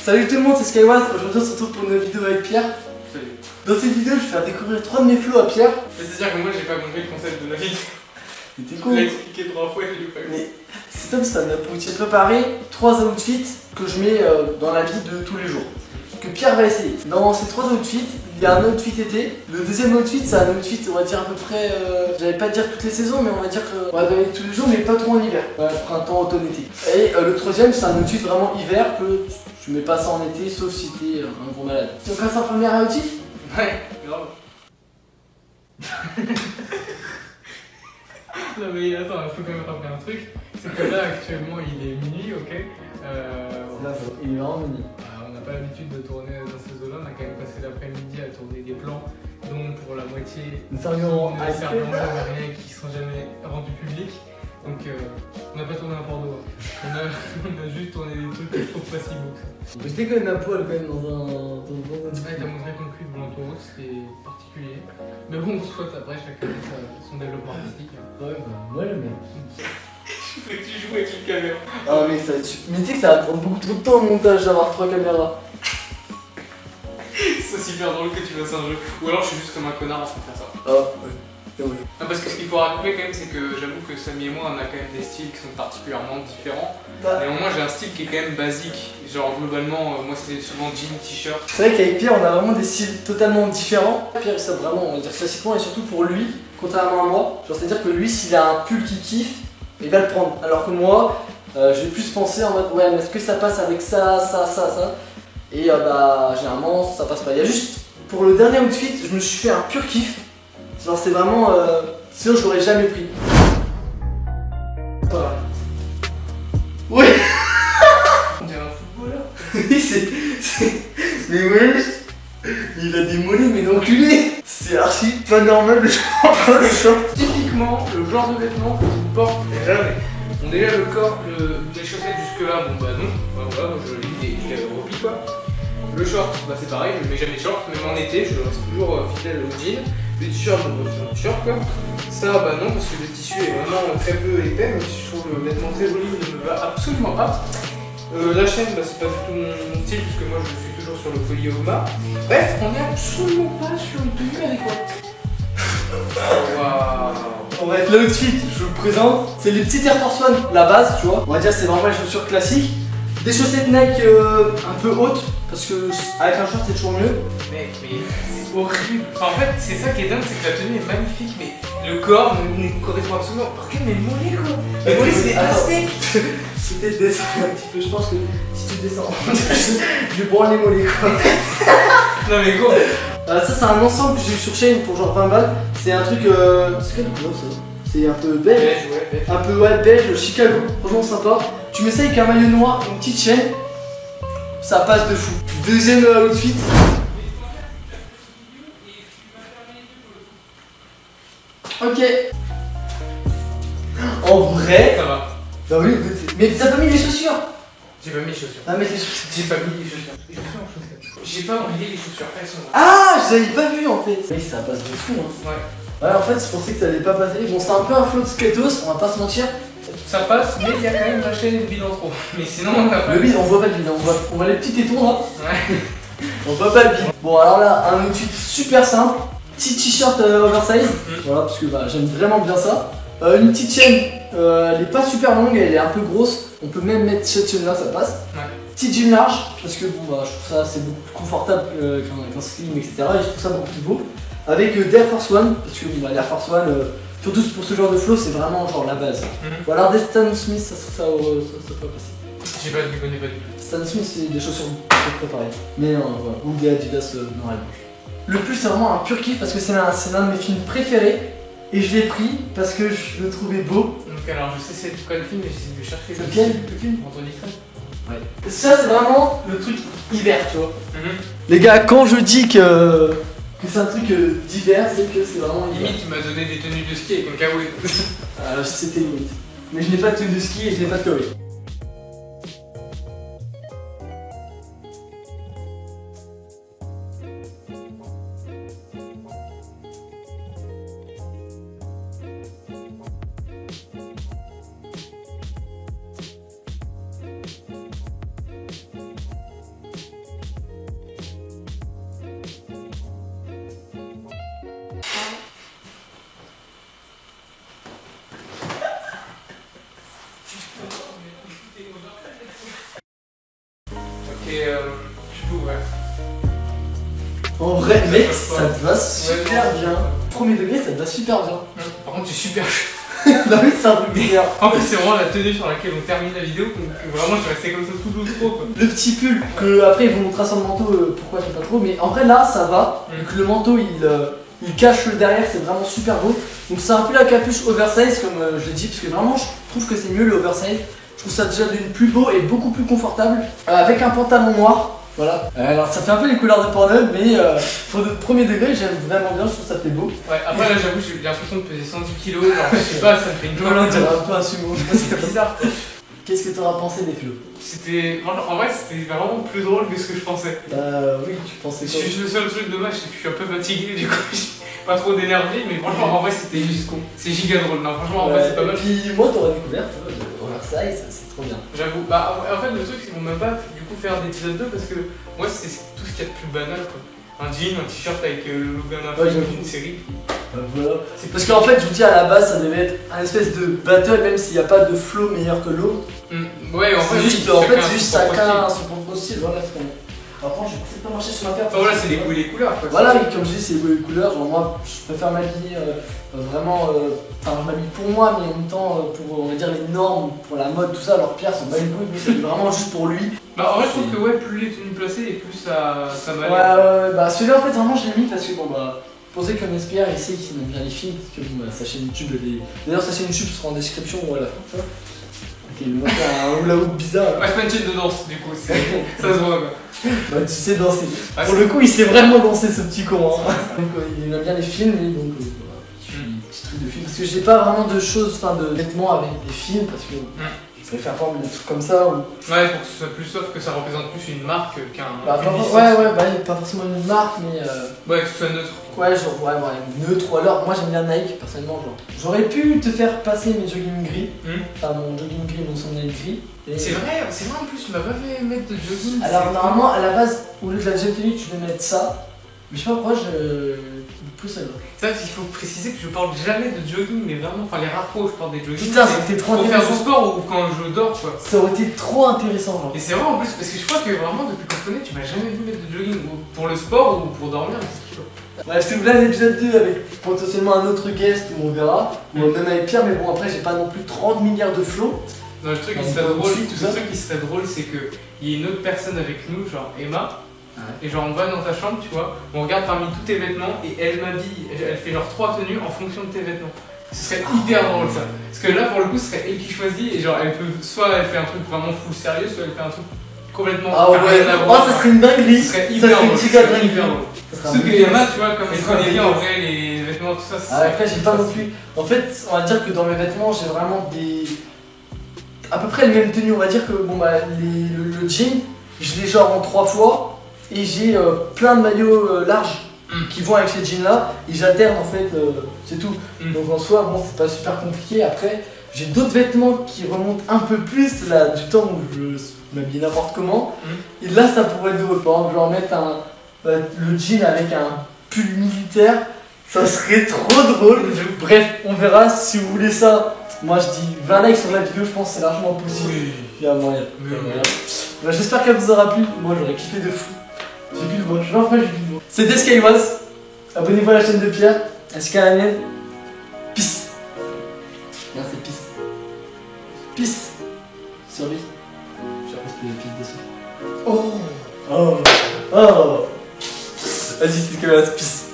Salut tout le monde, c'est Skywaz. Aujourd'hui on se retrouve pour une vidéo avec Pierre. Salut. Dans cette vidéo, je vais faire découvrir 3 de mes flots à Pierre. C'est-à-dire que moi j'ai pas compris le concept de la vidéo. C'était Je cool. l'ai expliqué 3 fois et j'ai pas compris. Mais c'est comme ça, pour te préparer 3 outfits que je mets dans la vie de tous les jours. Que Pierre va essayer. Dans ces 3 outfits, il y a un outfit été. Le deuxième outfit, c'est un outfit, on va dire à peu près, j'allais pas dire toutes les saisons, mais on va dire qu'on va donner tous les jours, mais pas trop en hiver. Printemps, automne, été. Et le troisième, c'est un outfit vraiment hiver que tu mets pas ça en été, sauf si t'es un gros malade. Tu passes un premier outfit? Ouais, grave. Non mais attends, il faut quand même rappeler un truc. C'est que là actuellement il est minuit, ok. Il est vraiment mini. On n'a pas l'habitude de tourner dans ces eaux-là, on a quand même passé l'après-midi à tourner des plans dont pour la moitié Nous serions des serments jamais qui sont jamais rendus publics. Donc on n'a pas tourné un porno. On a juste tourné des trucs que je trouve pas si beaux. J'étais quand même à poil quand même dans un Ouais, t'as montré ton cul devant l'autoroute, c'était particulier. Mais bon, soit après chacun son développement artistique. Ouais, bah, moi j'aime bien. Je veux que tu joues avec une caméra. Ah mais ça, mais tu sais que ça va prendre beaucoup trop de temps au montage d'avoir 3 caméras. C'est super drôle que tu fasses un jeu. Ou alors je suis juste comme un connard en train de faire ça. Ah ouais. Non, parce que ce qu'il faut raconter quand même, c'est que j'avoue que Samy et moi on a quand même des styles qui sont particulièrement différents. Néanmoins j'ai un style qui est quand même basique. Genre globalement, moi c'est souvent jean, t-shirt. C'est vrai qu'avec Pierre on a vraiment des styles totalement différents. Pierre ça vraiment, on va dire classiquement et surtout pour lui, contrairement à moi. Genre c'est-à-dire que lui s'il a un pull qu'il kiffe, il va le prendre. Alors que moi, je vais plus penser en mode ouais mais est-ce que ça passe avec ça. Et bah généralement ça passe pas. Il y a juste, pour le dernier outfit, je me suis fait un pur kiff. Genre c'est vraiment, sinon je l'aurais jamais pris. Voilà. Oui. On dirait un footballeur. Oui c'est... Mais ouais, il a des mollets mais d'enculé. C'est archi pas normal de short. Typiquement, le genre de vêtements que je porte jamais. Bon déjà le corps, les chaussettes jusque là, bon bah non. Bah, voilà, moi je les replie quoi. Le short, bah c'est pareil, je mets jamais de short, même en été, je reste toujours fidèle au jean. Les t-shirts, bon, c'est un t-shirt quoi. Ça, bah non, parce que le tissu est vraiment très peu épais, même si je trouve le vêtement très joli, il ne me va absolument pas. La chaîne, bah c'est pas du tout mon style, puisque moi je suis toujours sur le polyogma. Bref, on est absolument pas sur une tenue adéquate. Waouh. Bref, l'outfit, je vous le présente, c'est les petits Air Force One, la base, tu vois. On va dire c'est vraiment les chaussures classiques. Des chaussettes Nike un peu hautes, parce que avec un short c'est toujours mieux. Mec, mais c'est horrible. Enfin, en fait, c'est ça qui est dingue, c'est que la tenue est magnifique, mais le corps ne correspond absolument. Par contre, mes mollets quoi. Mes mollets c'est des plastiques. C'était descendre un petit peu, je pense que si tu descends, je branle les mollets quoi. Non mais gros. Ça c'est un ensemble que j'ai eu sur Shein pour genre 20 balles. C'est un truc, c'est quelle couleur ça? C'est un peu beige. Ouais. Un peu ouais, beige, Chicago, franchement sympa. Tu mets ça avec un maillot noir, une petite chaîne, ça passe de fou. Deuxième outfit. Ok. En vrai. Ça va. Bah oui, mais t'as pas mis les chaussures. J'ai pas mis les chaussures. Ah mais les chaussures. J'ai pas mis les chaussures. Les chaussures en chaussettes. J'ai pas envoyé les chaussures, elles sont là. Ah, je l'avais pas vu en fait. Oui, ça passe de fou hein. Ouais. Ouais, en fait, je pensais que ça allait pas passer. Bon, c'est un peu un flow de skatos, on va pas se mentir. Ça passe, mais il y a quand même la chaîne et le bide en trop. Mais sinon, on a pas. Le bide, on voit pas le bide, on voit les petits tétons là. Ouais. On voit pas le bide. Bon, alors là, un outfit super simple. Petit t-shirt oversize. Voilà, parce que bah, j'aime vraiment bien ça. Une petite chaîne, elle est pas super longue, elle est un peu grosse. On peut même mettre cette chaîne là, ça passe. Ouais. Petite jean large, parce que bon, bah, je trouve ça c'est beaucoup plus confortable qu'un slim, etc. Et je trouve ça beaucoup plus beau. Avec d'Air Force One, parce que bon, bah, l'Air Force One, surtout pour ce genre de flow, c'est vraiment genre la base. Bon, alors des Stan Smith, ça peut passer. J'ai pas, je les connais pas du tout. Stan Smith, c'est des chaussures très pareilles. Mais voilà, ou des Adidas noir et blanche. Le plus, c'est vraiment un pur kiff parce que c'est l'un de mes films préférés. Et je l'ai pris parce que je le trouvais beau. Donc alors, je sais c'est quoi le film, mais j'essaie de chercher. C'est lequel le film? Anthony Fred. Ouais. Ça, c'est vraiment le truc hiver, tu vois. Les gars, quand je dis que c'est un truc d'hiver, c'est que c'est vraiment hiver. Limite, tu m'as donné des tenues de ski avec un kawaii. C'était limite. Mais je n'ai pas de tenue de ski et je n'ai pas de kawaii. et je peux ouvrir. En vrai, mec, ça te va super bien. Premier degré, ça te va super bien. Par contre, c'est super chaud. Bah oui, c'est un truc bizarre. En plus, c'est vraiment la tenue sur laquelle on termine la vidéo. Donc, vraiment, je suis resté comme ça tout l'outro, quoi. Le petit pull, que après ils vous montrera sur le manteau, pourquoi j'aime pas trop. Mais en vrai, là, ça va. Vu que le manteau, il cache le derrière, c'est vraiment super beau. Donc, c'est un peu la capuche oversize, comme je l'ai dit, parce que vraiment, je trouve que c'est mieux le oversize. Je trouve ça déjà d'une plus beau et beaucoup plus confortable. Avec un pantalon noir. Voilà. Alors ça fait un peu les couleurs de Pornhub, mais pour le premier degré, j'aime vraiment bien, je trouve ça fait beau. Ouais, après là j'avoue, j'ai l'impression de peser 110 kg, genre je sais pas, ça me fait une joie. On dirait un peu un sumo. C'est bizarre quoi. Qu'est-ce que t'auras pensé des flots? C'était. En vrai, c'était vraiment plus drôle que ce que je pensais. Oui, tu pensais quoi? Le seul truc dommage, c'est que je suis un peu fatigué, du coup j'ai pas trop d'énergie, mais franchement, en vrai, c'était juste con. C'est giga drôle, non, franchement, en vrai, c'est pas mal. Et puis moi, t'aurais découvert, oversize, c'est trop bien. J'avoue, bah en fait, le truc, c'est qu'on m'a pas du coup faire d'épisode 2 parce que moi, c'est tout ce qu'il y a de plus banal quoi. Un jean, un t-shirt avec le logo d'un film d'une série. Voilà. C'est parce qu'en fait, je vous dis à la base, ça devait être un espèce de battle, même s'il n'y a pas de flow meilleur que l'autre. Ouais, en fait, juste, c'est juste chacun son propre style. Voilà, c'est bon. Par contre, je vais peut-être pas marcher sur ma carte. Voilà, c'est les goûts et les couleurs quoi. Voilà, oui, comme je dis, c'est les goûts et les couleurs. Genre, moi, je préfère m'habiller vraiment. Enfin, je m'habille pour moi, mais en même temps, pour on va dire les normes, pour la mode, tout ça. Alors, Pierre, son bad goût, mais c'est vraiment juste pour lui. Bah, en vrai, je trouve que ouais, plus les tenues placées et plus ça m'allait. Ouais, bah celui-là, en fait, vraiment, je l'ai mis parce que bon, bah. Pour ceux qui connaissent Pierre, il sait qu'il aime bien les films, parce que bon, bah, sa chaîne YouTube, d'ailleurs, sa chaîne YouTube sera en description ou à la fin, tu vois. Ok, il me manque un hula hoop bizarre. Ouais, c'est pas une chaîne de danse, du coup, ça se voit quoi. Bah, tu sais danser. Pour le coup, il sait vraiment danser ce petit con. Hein. Donc, il aime bien les films, et donc voilà, petit truc de film. Parce que j'ai pas vraiment de choses, enfin de vêtements avec des films, parce que je préfère pas mettre des trucs comme ça. Ou... Ouais, pour que ce soit plus soft, que ça représente plus une marque qu'un. Bah, pas forcément une marque, mais. Ouais, que ce soit neutre. Ouais, genre, ouais, neutre, ou alors, moi j'aime bien Nike, personnellement, genre. J'aurais pu te faire passer mes jogging gris, enfin mon jogging gris, mon sandal gris. C'est vrai en plus, tu m'as pas fait mettre de jogging. Alors, normalement, à la base, au lieu de la deuxième tenue, tu devais mettre ça, mais je sais pas pourquoi plus ça va. C'est vrai qu'il faut préciser que je parle jamais de jogging, mais vraiment, enfin les rares fois où je parle des jogging, putain, c'était trop pour intéressant. faire du sport ou quand je dors, quoi. Ça aurait été trop intéressant, genre. Et c'est vrai en plus, parce que je crois que vraiment, depuis qu'on se connaît, tu m'as jamais vu mettre de jogging, ou pour le sport ou pour dormir. Bref, si vous voulez un épisode 2 avec potentiellement un autre guest, on verra, ou même avec Pierre, mais bon, après, j'ai pas non plus 30 milliards de flots. Non, le truc qui serait drôle, c'est qu'il y ait une autre personne avec nous, genre Emma. Et genre on va dans ta chambre, tu vois, on regarde parmi tous tes vêtements et elle m'habille, elle fait genre 3 tenues en fonction de tes vêtements. Ce serait hyper drôle ça. Parce que là pour le coup ce serait elle qui choisit et genre elle peut, soit elle fait un truc vraiment full sérieux, soit elle fait un truc complètement ça serait une dinguerie. Ça serait hyper drôle. Surtout que dinguerie. Emma, tu vois, comme elle connaît bien en vrai les vêtements, tout ça. Après j'ai pas non plus. En fait, on va dire que dans mes vêtements j'ai vraiment à peu près les mêmes tenues. On va dire que bon bah le jean, je l'ai genre en 3 fois. Et j'ai plein de maillots larges qui vont avec ces jeans là et j'alterne en fait, c'est tout. Donc en soi, bon, c'est pas super compliqué. Après, j'ai d'autres vêtements qui remontent un peu plus là, du temps où je m'habille n'importe comment. Et là, ça pourrait être drôle. Par exemple, genre mettre le jean avec un pull militaire, ça serait trop drôle. Bref, on verra si vous voulez ça. Moi je dis 20 likes sur la vidéo, je pense que c'est largement possible. Il y a moyen. Bah, j'espère qu'elle vous aura plu. Moi j'aurais kiffé de fou. J'ai plus de voix, j'ai plus de voix. C'était Skywaz. Abonnez-vous à la chaîne de Pierre, ainsi qu'à la mienne. Peace. Bien, c'est peace. Peace. Survie. Survie, c'est peace dessus. Oh. Vas-y, c'est Skywaz, peace.